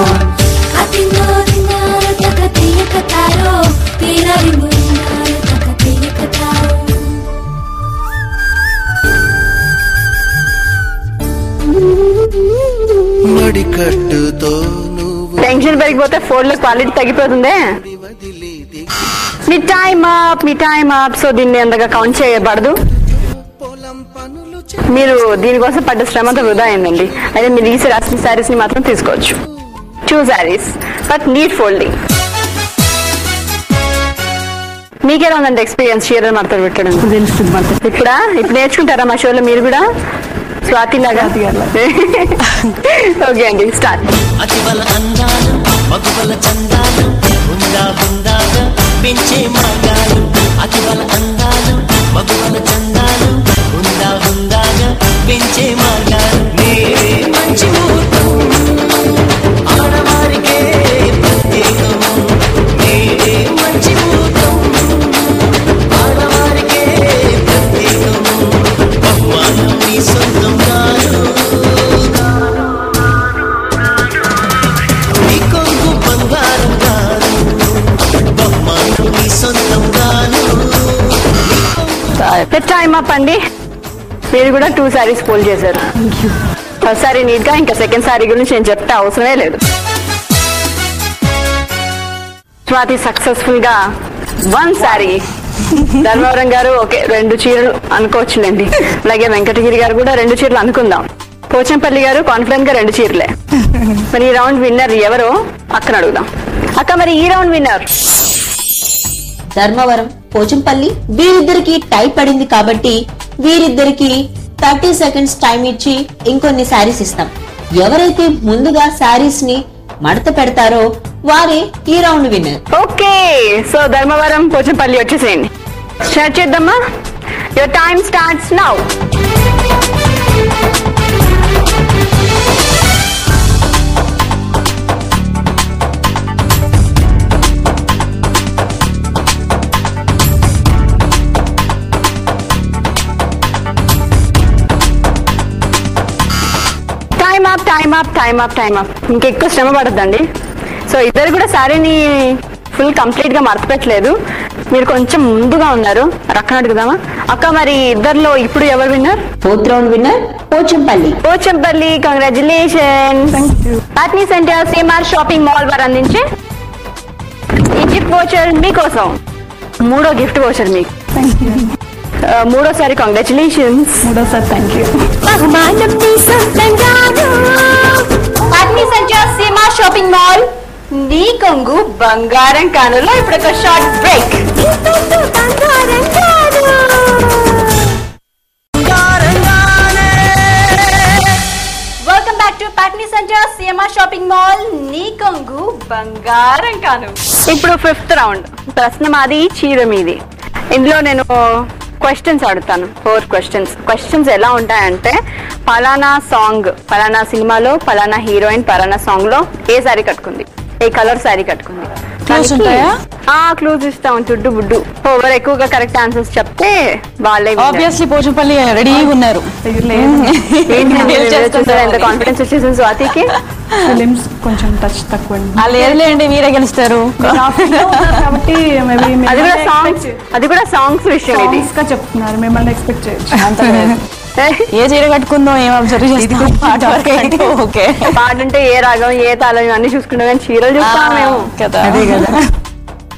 అతినో దినార తక తీయక తారో తీరరి మున్నార తక తీయక తారో. మడికట్టుతో నువ్వు టెన్షన్ పెరిగిపోతే ఫోన్ లో క్వాలిటీ తగ్గిపోతుంది. మీ టైమ్ అప్. సో దీన్ని అంతగా కౌంట్ చేయబడదు. మీరు దీనికోసం పడ్డ శ్రమంతా వృధా అయిందండి. అయితే మీరు ఈ శారీస్ ని మాత్రం తీసుకోవచ్చు. 2 శారీస్ బట్ నీడ్ ఫోల్డింగ్. మీకేలా ఉందండి ఎక్స్పీరియన్స్ చీరలు మడతలు పెట్టడం? ఇప్పుడు నేర్చుకుంటారా మా షోలో మీరు కూడా? స్వాతి లాగా. ఓకే అండి, స్టార్ట్. అతివల అందాలు మగువల చందాలు హుందా హుందాగా పెంచే మార్గాలు అతివల అందాలు మగువల చందాలు హుందా హుందాగా పెంచే మార్గాలు నేడే మంచి ముహూర్తం ఆడవారికే ప్రత్యేకం నేడే మంచి ముహూర్తం ఆడవారికే ప్రత్యేకం బహుమానం నీ సొంతం కాదు నీ కొంగు బంగారం కాదు బహుమానం నీ సొంతం కాదు. టైమ్ అప్ అండి. మీరు కూడా 2 శారీస్ పోల్ చేశారు. ఫస్ట్ శారీ నీట్ గా, ఇంకా సెకండ్ శారీ గురించి నేను చెప్తే అవసరమే లేదు. స్వాతి సక్సెస్ఫుల్ గా 1 శారీ. ధర్మవరం గారు ఓకే 2 చీరలు అనుకోవచ్చులేండి. అలాగే వెంకటగిరి గారు కూడా 2 చీరలు అనుకుందాం. పోచంపల్లి గారు కాన్ఫిడెంట్ గా 2 చీరలే. మరి ఈ రౌండ్ విన్నర్ ఎవరో అక్కన అడుగుదాం. అక్క మరి ఈ రౌండ్ విన్నర్? ధర్మవరం, పోచంపల్లి వీరిద్దరికి టై పడింది కాబట్టి వీరిద్దరికి 30 సెకండ్స్ టైం ఇచ్చి ఇంకొన్ని శారీస్ ఇస్తాం. ఎవరైతే ముందుగా శారీస్ ని మడత పెడతారో వారే ఈ round winner. Okay, so Dharmavaram Pochampalli వచ్చేసేయండి. స్టార్ట్ చేద్దామా? Your time starts now. Time up. ఇంకెక్కువ శ్రమ పడద్దండి. సో ఇద్దరు కూడా శారీని ఫుల్ కంప్లీట్ గా మడతపెట్టలేదు. మీరు కొంచెం ముందుగా ఉన్నారు. రక్కన అడుగుదామా? అక్క మరి ఇద్దరిలో ఇప్పుడు ఎవరు winner? 4th round winner Pochampalli. Congratulations. Patny centre CMR shopping mall వారు అందించే ఈ గిఫ్ట్ వోచర్ మీకోసం. 3వ గిఫ్ట్ వోచర్ మీకు. 3వసారి కంగ్రాచులేషన్స్. 3వసారి థ్యాంక్ యూ. బహుమానం నీ సొంతంగాను. Patny centre CMR shopping mall నీ కొంగు బంగారం కానులో ఇప్పుడు ఒక షార్ట్ బ్రేక్. బంగారం కాదు. Welcome back to Patny centre CMR shopping mall నీ కొంగు బంగారం కాను. ఇప్పుడు 5th రౌండ్. ప్రశ్న మాది, చీర మీది. ఇందులో నేను క్వశ్చన్స్ అడుగుతాను. 4 క్వశ్చన్స్ ఎలా ఉంటాయంటే, పలానా సాంగ్, పలానా సినిమాలో పలానా హీరోయిన్ పలానా సాంగ్ లో ఏ సారీ కట్టుకుంది, ఏ కలర్ సారీ కట్టుకుంది. క్లూజ్ ఇస్తాం. చుడ్డు బుడ్డు. ఎవరు ఎక్కువగా కరెక్ట్ ఆన్సర్స్ చెప్తే వాళ్ళే. ఆబ్వియస్లీ పోచంపల్లి రెడీగా ఉన్నారు. ఎంత కాన్ఫిడెన్స్ వచ్చేసింది స్వాతికి. ఫిలిమ్స్ కొంచెం టచ్ తక్కువ. లేదులేండి, మీరే గెలుస్తారు కాబట్టి అది కూడా సాంగ్స్ విషయం ఇది చెప్తున్నారు. మిమ్మల్ని ఎక్స్పెక్ట్ చేయొచ్చు. ఏ చీర కట్టుకుందో ఏం అబ్జర్వ్ చేస్తాం పాట వరకు అయితే ఓకే. పాట అంటే ఏ రాగం ఏ తాళం అన్ని చూసుకుంటాం కానీ చీరలు చూస్తాం మేము కదా. అదే కదా.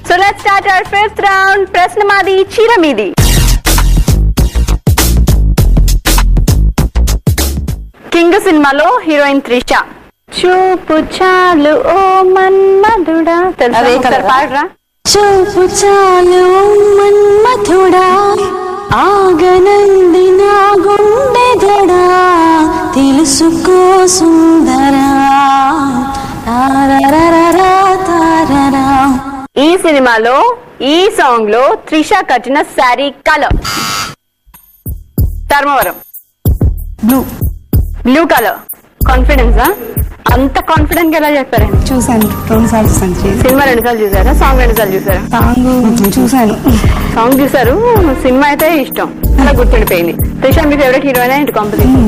So let's start hour fifth round. ప్రశ్న మాది, చీర మీది. కింగ్ సినిమాలో హీరోయిన్ త్రిష. చూపు చాలు ఓ మన్మధుడా, అదే కదా. పాడరా. చూపు చాలు మన్మధుడా, ఆగనంది నా గుండెదడా, తెలుసుకో సుందరా. ఈ సినిమాలో ఈ సాంగ్ లో త్రిష కట్టిన sari colour Dharmavaram. Blue colour. కాన్ఫిడెన్సా? అంత కాన్ఫిడెంట్ గా ఎలా చెప్పారండి? చూసాను, 2 సార్లు చూసాను. సినిమా 2 సార్లు చూసారా? సాంగ్ 2 సార్లు చూసారా? సాంగ్ చూసాను. సాంగ్ చూసారు, సినిమా అయితే ఇష్టం, అలా గుర్తుండిపోయింది. త్రిష మీ ఫేవరెట్ హీరోయిన్ ఏంటి కాంపిటీషన్?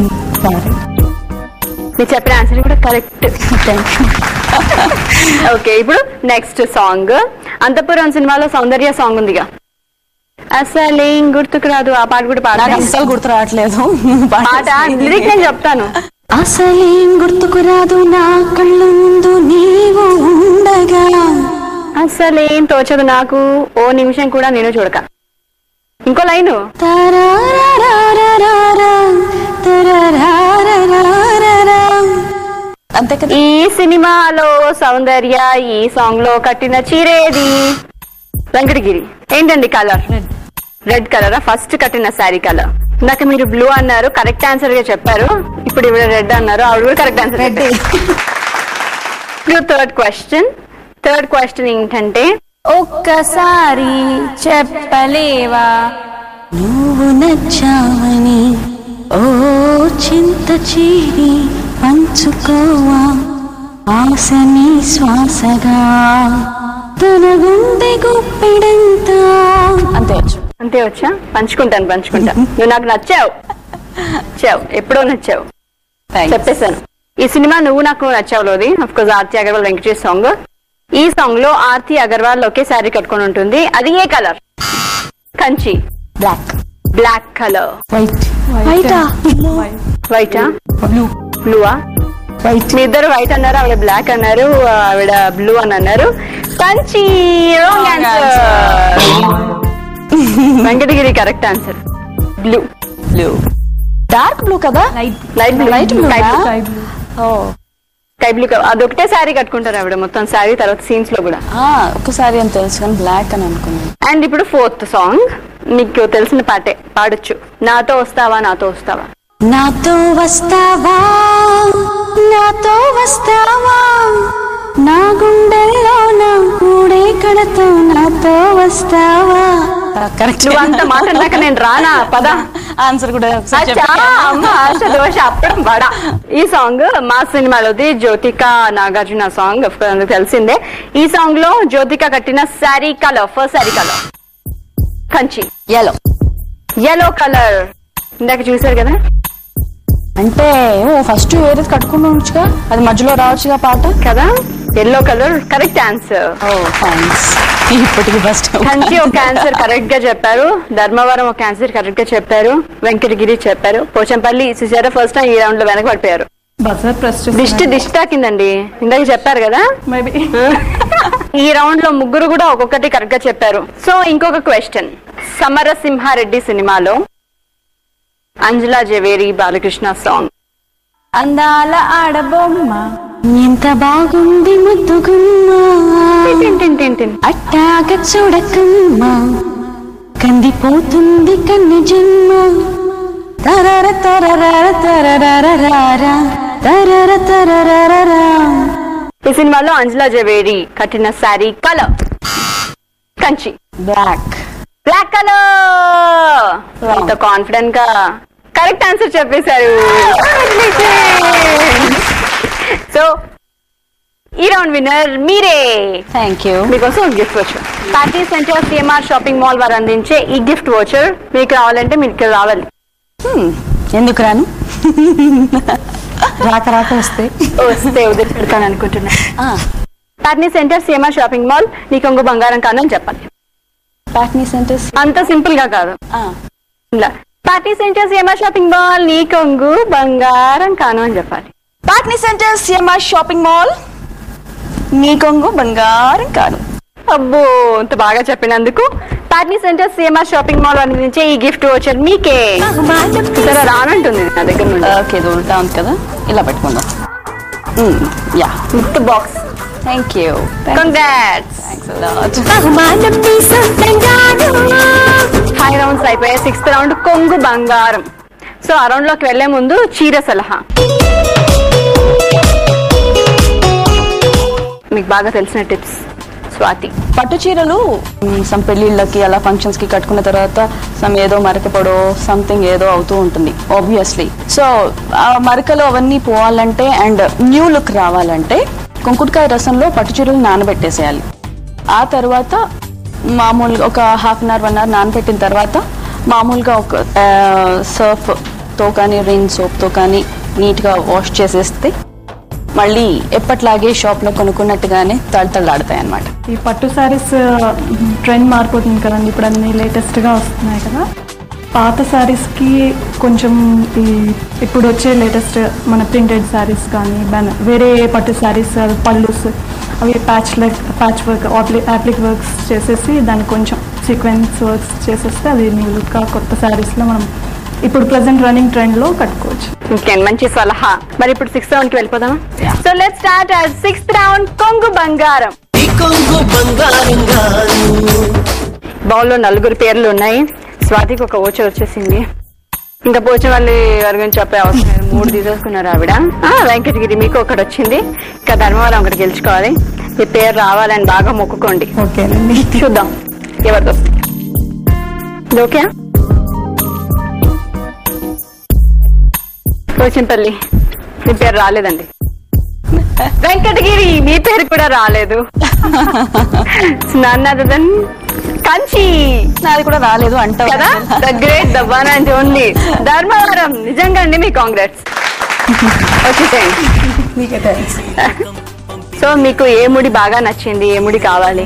మీరు చెప్పిన ఆన్సర్ కూడా కరెక్ట్. ఓకే, ఇప్పుడు నెక్స్ట్ సాంగ్. అంతపురం సినిమాలో సౌందర్య సాంగ్ ఉందిగా, అసలేం గుర్తుకు రాదు. ఆ పాట కూడా పాడాలి. అసలు గుర్తు రావట్లేదు పాట లిరిక్ నేను చెప్తాను. అసలేం గుర్తుకు రాదు నా కళ్ళు ముందు నీవు ఉండగా, అసలేం తోచదు నాకు ఓ నిమిషం కూడా నేను చూడక. ఇంకో లైను. అంతే కదా. ఈ సినిమాలో సౌందర్య ఈ సాంగ్ లో కట్టిన చీరేది? వెంకటగిరి. ఏంటండి కలర్? రెడ్ కలరా? ఫస్ట్ కట్టిన శారీ కలర్. ఇందాక మీరు బ్లూ అన్నారు, కరెక్ట్ ఆన్సర్ గా చెప్పారు. ఇప్పుడు ఇవిడ రెడ్ అన్నారు, ఆవిడ కూడా కరెక్ట్ ఆన్సర్. ఇప్పుడు థర్డ్ క్వశ్చన్ ఏంటంటే, ఒక్కసారి చెప్పలేవా నువ్వు నచ్చావని, ఓ చింత చీరి పంచుకోవా, ఆశని శ్వాసగా తన గుండె గుప్పిడంతా. అంతే వచ్చా? పంచుకుంటా. నువ్వు నాకు నచ్చావు, ఎప్పుడో నచ్చావు, చెప్పేశాను. ఈ సినిమా నువ్వు నాకు నచ్చావులోది of course Aarti Agarwal Venkatesh song. ఈ సాంగ్ లో ఆర్తి అగర్వాల్ ఒకే శారీ కట్టుకొని ఉంటుంది. అది ఏ కలర్? కంచి. Black colour. వైటా? బ్లూవా? మీ ఇద్దరు వైట్ అన్నారు, ఆవిడ బ్లాక్ అన్నారు, ఆవిడ బ్లూ అని అన్నారు. Kanchi. Venkatagiri correct answer. Blue. Dark blue కదా. Light blue. Oh sky blue. అదొకటే శారీ కట్టుకుంటారు ఆవిడ మొత్తం శారీ, తర్వాత సీన్స్ లో కూడా ఒకసారి అని తెలుసు కానీ బ్లాక్ అని అనుకున్నాను. అండ్ ఇప్పుడు ఫోర్త్ సాంగ్ మీకు తెలిసిన పాటే, పాడొచ్చు. నాతో వస్తావా నాతో వస్తావా. నాతో వస్తావా నాతో వస్తావా, నా గుండెల్లో నా కూడే కడతో నాతో వస్తావా. కరెక్ట్. నువ్వు అంత మాట అన్నాక నేను రానా? పద. ఆన్సర్ కూడా అప్పడం బడా. ఈ సాంగ్ మా సినిమాలోది, జ్యోతిక నాగార్జున సాంగ్ తెలిసిందే. ఈ సాంగ్ లో జ్యోతిక కట్టిన sari colour, first sari colour Kanchi. Yellow colour. ఇందాక చూసారు కదా. అంటే ఫస్ట్ వేరే కట్టుకుని ఉండొచ్చుగా, అది మధ్యలో రావచ్చుగా పాట కదా. Yellow colour correct answer. ఇప్పటికి ఫస్ట్ కంచి ఒక ఆన్సర్ కరెక్ట్ గా చెప్పారు, ధర్మవరం ఒక ఆన్సర్ కరెక్ట్ గా చెప్పారు, వెంకటగిరి చెప్పారు, పోచంపల్లి చూసారా ఫస్ట్ టైం ఈ రౌండ్ లో వెనక పడిపోయారు. దిష్టి తాకిందండి ఇందాక చెప్పారు కదా. ఈ రౌండ్ లో ముగ్గురు కూడా ఒక్కొక్కటి కరెక్ట్ గా చెప్పారు. సో ఇంకొక క్వశ్చన్. సమరసింహారెడ్డి సినిమాలో అంజలా జవేరి బాలకృష్ణ సాంగ్. అందాల ఆడబొమ్మ ఎంత బాగుంది ముద్దుగుమ్మ, అట్టాగ చూడకమ్మ కందిపోతుంది కన్ను జన్మ, తరర తరర తరర తరర తరర. ఈ సినిమాలో అంజలా జవేరి కట్టిన sari colour Kanchi. Black colour. Confident గా కరెక్ట్ ఆన్సర్ చెప్పేశారు. సో ఈ రౌండ్ విన్నర్ మీరే. Thank you. మీకోసం గిఫ్ట్ వచ్చర్, పార్టీ సెంటర్ సిఎంఆర్ షాపింగ్ మాల్ వారు అందించే ఈ గిఫ్ట్ వచ్చర్ మీకు రావాలంటే మీరు ఇక్కడ రావాలి. ఎందుకు రాను? రాక వస్తే వదిలి పెడతాను అనుకుంటున్నా. Party centre CMR shopping mall నీ కొంగు బంగారం కాదని చెప్పాలి. పాట్నీ సెంటర్స్ అంత సింపుల్ గా కాదు. ఇలా party centre CMR shopping mall నీ కొంగు బంగారం కాను అని చెప్పాలి. Patny centre CMR shopping mall నీ కొంగు బంగారం కాదు. అబ్బో ఇంత బాగా చెప్పినందుకు Patny centre CMR shopping mall అందించే ఈ గిఫ్ట్ వచ్చారు మీకే. సరే రానంటుంది నా దగ్గర నుండి. ఓకే ఇది ఉల్టా ఉంది కదా, ఇలా పెట్టుకుందాం. Yeah gift box. Thank you. Congrats. 5 rounds అయిపోయాయి. 6th రౌండ్ కొంగు బంగారం. సో ఆ రౌండ్ లోకి వెళ్లే ముందు చీర సలహా. మీకు బాగా తెలిసిన టిప్స్ స్వాతి. పట్టు చీరలు సమ్ పెళ్లిళ్ళకి అలా ఫంక్షన్స్ కి కట్టుకున్న తర్వాత సమ్ ఏదో మరకపడో సంథింగ్ ఏదో అవుతూ ఉంటుంది ఆబ్వియస్లీ. సో ఆ మరకలు అవన్నీ పోవాలంటే అండ్ న్యూ లుక్ రావాలంటే కుంకుడుకాయ రసంలో పట్టు చీరలు నానబెట్టేసేయాలి. ఆ తర్వాత మామూలుగా ఒక హాఫ్ అన్ అవర్ 1 అవర్ నానబెట్టిన తర్వాత మామూలుగా ఒక సర్ఫ్తో కానీ రిన్ సోప్తో కానీ నీట్గా వాష్ చేసేస్తే మళ్ళీ ఎప్పట్లాగే షాప్లో కొనుక్కున్నట్టుగానే తళతళలాడతాయి అన్నమాట. ఈ పట్టు శారీస్ ట్రెండ్ మారిపోతుంది కదండి, ఇప్పుడు అన్ని లేటెస్ట్గా వస్తున్నాయి కదా. పాత శారీస్కి కొంచెం ఇప్పుడు వచ్చే లేటెస్ట్ మన ప్రింటెడ్ శారీస్ కానీ వేరే పట్టు శారీస్ పళ్ళుస్ అవి ప్యాచ్ వర్క్ యాప్లిక్ వర్క్స్ చేసేసి దానికి కొంచెం సీక్వెన్స్ వర్క్స్ చేసేస్తే అది న్యూ లుక్ కొత్త శారీస్లో మనం ఇప్పుడు ప్రెసెంట్ రన్నింగ్ ట్రెండ్ లో కట్టుకోవచ్చు. ఓకే మంచి సలహా. మరి ఇప్పుడు 6th రౌండ్ కి వెళ్ళిపోదామా? So let's start at 6th round కొంగు బంగారం. బౌల్లో 4 పేర్లు ఉన్నాయి. స్వాతికి ఒక ఓచ వచ్చేసింది. ఇంకా పోచిన వారి గురించి చెప్పే అవసరం లేదు. 3 తీసేసుకున్నారు ఆవిడ. వెంకటగిరి మీకు ఒకటి వచ్చింది. ఇంకా ధర్మవరం ఒకటి గెలుచుకోవాలి. ఈ పేరు రావాలని బాగా మొక్కుకోండి. ఓకేనండి చూద్దాం ఎవరితో. ఓకే కోచింపల్లి మీ పేరు రాలేదండి. వెంకటగిరి మీ పేరు కూడా రాలేదు. నన్నదన్ కంచి నాది కూడా రాలేదు అంటావు కదా. The great the one and only Dharmavaram. నిజంగా అండి మీ కాంగ్రాట్స్. వచ్చేసేయండి. సో మీకు ఏ ముడి బాగా నచ్చింది, ఏ ముడి కావాలి?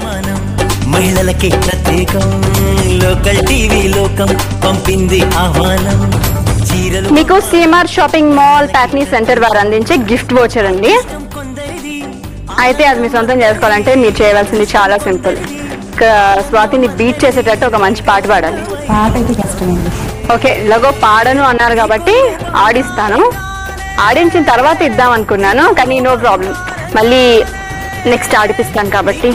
మహిళలకి ప్రత్యేకం లోకల్ టీవీ లోకం పంపింది ఆహ్వానం. మీకు CMR shopping mall Patny centre వారు అందించే గిఫ్ట్ వోచర్ అండి. అయితే అది మీ సొంతం చేసుకోవాలంటే మీరు చేయవలసింది చాలా సింపుల్. స్వాతిని బీట్ చేసేటట్టు ఒక మంచి పాట పాడాలి. ఓకే ఇలాగో పాడను అన్నారు కాబట్టి ఆడిస్తాను. ఆడించిన తర్వాత ఇద్దాం అనుకున్నాను కానీ నో ప్రాబ్లం, మళ్ళీ నెక్స్ట్ ఆడిపిస్తాను కాబట్టి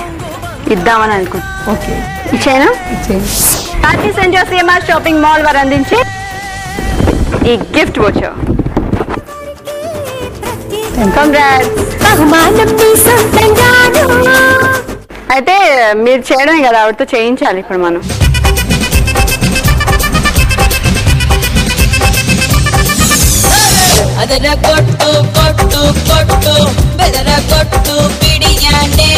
ఇద్దామని అనుకుంటున్నాను. ఓకే ఇచ్చేనా? Patny centre CMR shopping mall వారు అందించే ఈ గిఫ్ట్ వోచర్. అయితే మీరు చేయడమే కదా, ఆవిడతో చేయించాలి ఇప్పుడు మనం. ಅದರ ಕೊಟ್ಟು ಕೊಟ್ಟು ಕೊಟ್ಟು ಬೆದರ ಕೊಟ್ಟು ಬಿಡಿಯಾನೆ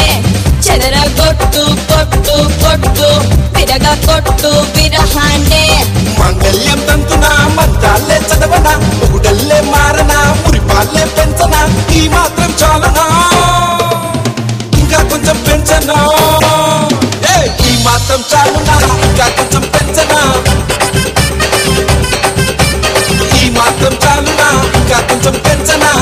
ಚದರ ಕೊಟ್ಟು ಕೊಟ್ಟು ಕೊಟ್ಟು ಬಿರಗ ಕೊಟ್ಟು ಬಿರಹಾನೆ మంగళ్యం తంతున మంత్రాలే చదవనా ముగుడల్లే మారనా మురిపాలే పెంచనా ఈ మాత్రం చాలనా ఇంకా కొంచెం పెంచనా ఈ మాత్రం చాలునా ఇంకా కొంచెం పెంచనా ఈ మాత్రం చాలునా ఇంకా కొంచెం పెంచనా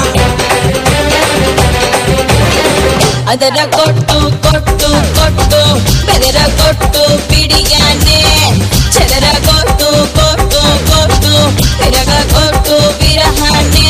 ಅದರ ಕೊಟ್ಟು ಕೊಟ್ಟು ಕೊಟ್ಟು ಬೆದರ ಕೊಟ್ಟು ಬಿಡಿಯಾನೆ ಚದರ ಕೊಟ್ಟು ಕೊಟ್ಟು ಕೊಟ್ಟು ಬಿರಗ ಕೊಟ್ಟು ಬಿರಹಾನೆ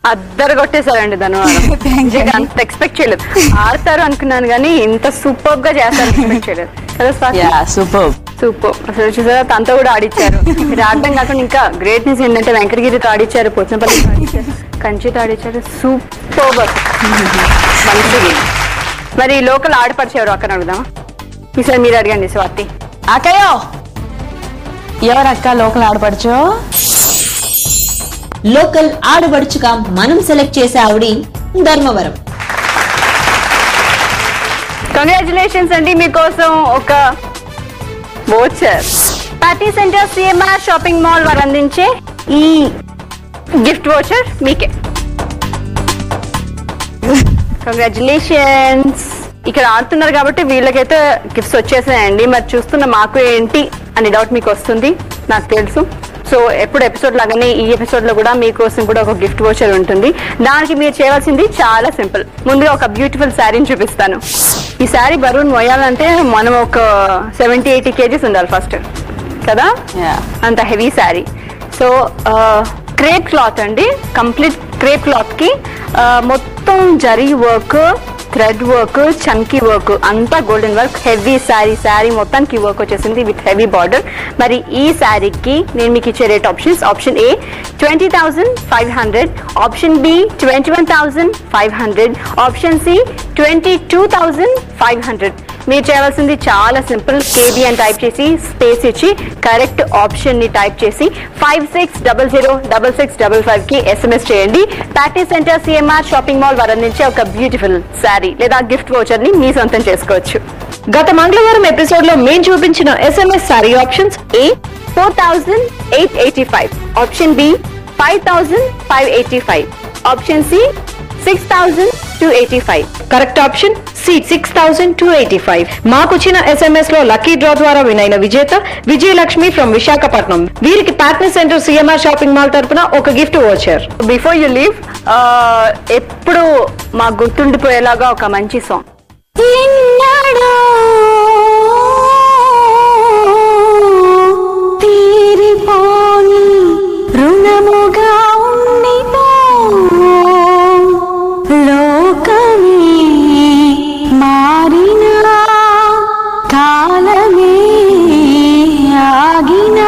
అద్దరు కొట్టేశారండి ధన్యవాదాలు. అంత ఎక్స్పెక్ట్ చేయలేదు. ఆడతారు అనుకున్నాను కానీ ఇంత సూపర్ గా చేస్తారు ఎక్స్పెక్ట్ చేయలేదు కదా. Super super. అసలు చూసారా తనతో కూడా ఆడిచ్చారు. మీరు ఆడటం కాకుండా ఇంకా గ్రేట్నెస్ ఏంటంటే వెంకటగిరితో ఆడిచ్చారు, పోచనపల్లితో ఆడిచ్చారు, కంచితో ఆడిచ్చారు. సూపర్ మంచిది. మరి లోకల్ ఆడపరిచేవారు అక్కడ అడుగుదామా? ఈసారి మీరు అడగండి స్వాతి. అక్కయ్యో ఎవరక్క లోకల్ ఆడపడుచో? లోకల్ ఆడబడుచుగా మనం సెలెక్ట్ చేసే ఆవిడ ధర్మవరం. కంగ్రాచులేషన్స్ అండి, మీకోసం ఒక voucher. Party centre CMR shopping mall వారు అందించే ఈ గిఫ్ట్ వోచర్ మీకే. కంగ్రాచులేషన్స్. ఇక్కడ ఆడుతున్నారు కాబట్టి వీళ్ళకైతే గిఫ్ట్స్ వచ్చేసాయండి. మరి చూస్తున్న మాకు ఏంటి అనే డౌట్ మీకు వస్తుంది, నాకు తెలుసు. సో ఎప్పుడు ఎపిసోడ్ లాగానే ఈ ఎపిసోడ్ లో కూడా మీకోసం కూడా ఒక గిఫ్ట్ వోచర్ ఉంటుంది. దానికి మీరు చేయవలసింది చాలా సింపుల్. ముందుగా ఒక బ్యూటిఫుల్ శారీని చూపిస్తాను. ఈ శారీ బరువును మోయాలంటే మనం ఒక 70-80 kgs ఉండాలి ఫస్ట్ కదా, అంత heavy sari. So crepe cloth అండి, కంప్లీట్ క్రేప్ క్లాత్ కి మొత్తం జరీ వర్క్, థ్రెడ్ వర్క్, చమ్కీ వర్క్, అంతా గోల్డెన్ వర్క్, హెవీ శారీ మొత్తానికి వర్క్ వచ్చేసింది విత్ హెవీ బార్డర్. మరి ఈ శారీకి నేను మీకు ఇచ్చే rate options: option A 20,500, option B 21,500, option C 22,500. మీరు చేయాల్సింది చాలా సింపుల్. కేబీ అని టైప్ చేసి స్పేస్ ఇచ్చి కరెక్ట్ ఆప్షన్ ని టైప్ చేసి 56006655 కి SMS చేయండి. పార్టీ సెంటర్ సిఎంఆర్ షాపింగ్ మాల్ వారు అందించే ఒక బ్యూటిఫుల్ శారీ లేదా గిఫ్ట్ వోచర్ ని మీ సొంతం చేసుకోవచ్చు. గత మంగళవారం ఎపిసోడ్ లో మేము చూపించిన SMS sari options: A 4,885, option B 5,585, option C 6,285, correct option C 6,285. మాకొచ్చిన SMS లో లక్కీ డ్రా ద్వారా వినైన విజేత విజయలక్ష్మి ఫ్రమ్ విశాఖపట్నం. వీరికి Patny centre CMR shopping mall తరపున ఒక gift voucher. Before you leave, ఎప్పుడు మాకు గుర్తుండిపోయేలాగా ఒక మంచి సాంగ్. రుణముగా ఉండిపో లోకమే మారిన కాలమే ఆగిన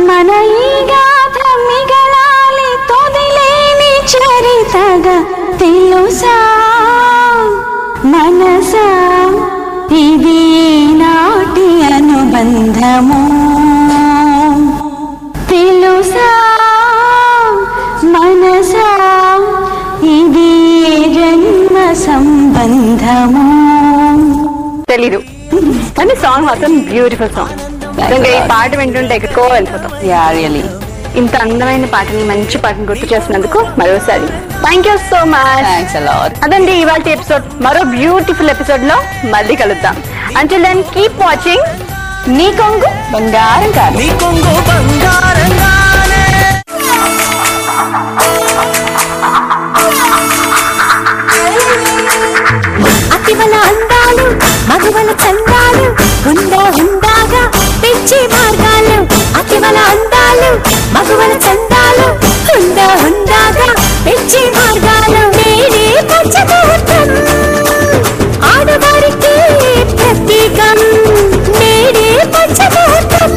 మన ఈ గాథ మిగలాలి తొదిలేని చరితగా తెలుసా మనసా ఇది నాటి అనుబంధము తెలుసా మనసా ఇది జన్మ సంబంధము. తెలీదు కానీ సాంగ్ మాత్రం బ్యూటిఫుల్ సాంగ్. ఈ పాట వింటుంటే ఎక్కువ వెళ్ళిపోతాం. రియలీ ఇంత అందమైన పాటని, మంచి పాటని గుర్తు చేసినందుకు మరోసారి థ్యాంక్ యూ సో మచ్. అదండి ఇవాళ ఎపిసోడ్. మరో బ్యూటిఫుల్ ఎపిసోడ్ లో మళ్ళీ కలుద్దాం. అంటిల్ దెన్ కీప్ వాచింగ్ నీ కొంగు బంగారం కాదు. అతివల అందాలు మగువల చందాలు హుందాగా పిచ్చి మార్గాలు. అతివల అందాలు మగువల చందాలు హుందాగా పిచ్చి మార్గాలు. నేనే పంచభూతం ఆడవారికి ప్రతీకం. నేనే పంచభూతం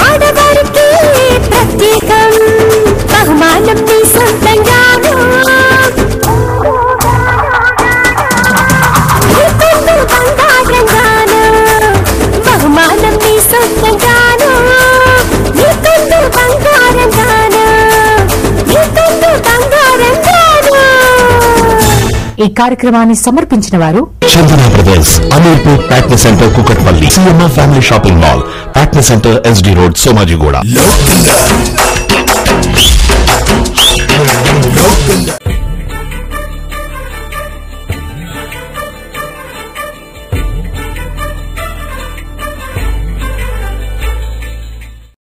ఆడవారికి ప్రతీకం. బహుమానం నీ సొంతంగాను బంగారంగాను. బహుమానం నీ సొంతంగాను నీకుందు బంగారంగాను నీకుందు బంగారంగాను. ఈ కార్యక్రమాన్ని సమర్పించిన వారు Chandana brothers, Ameerpur Patny centre Kukatpally, CMR family shopping mall, Patny centre SD road, Somajiguda.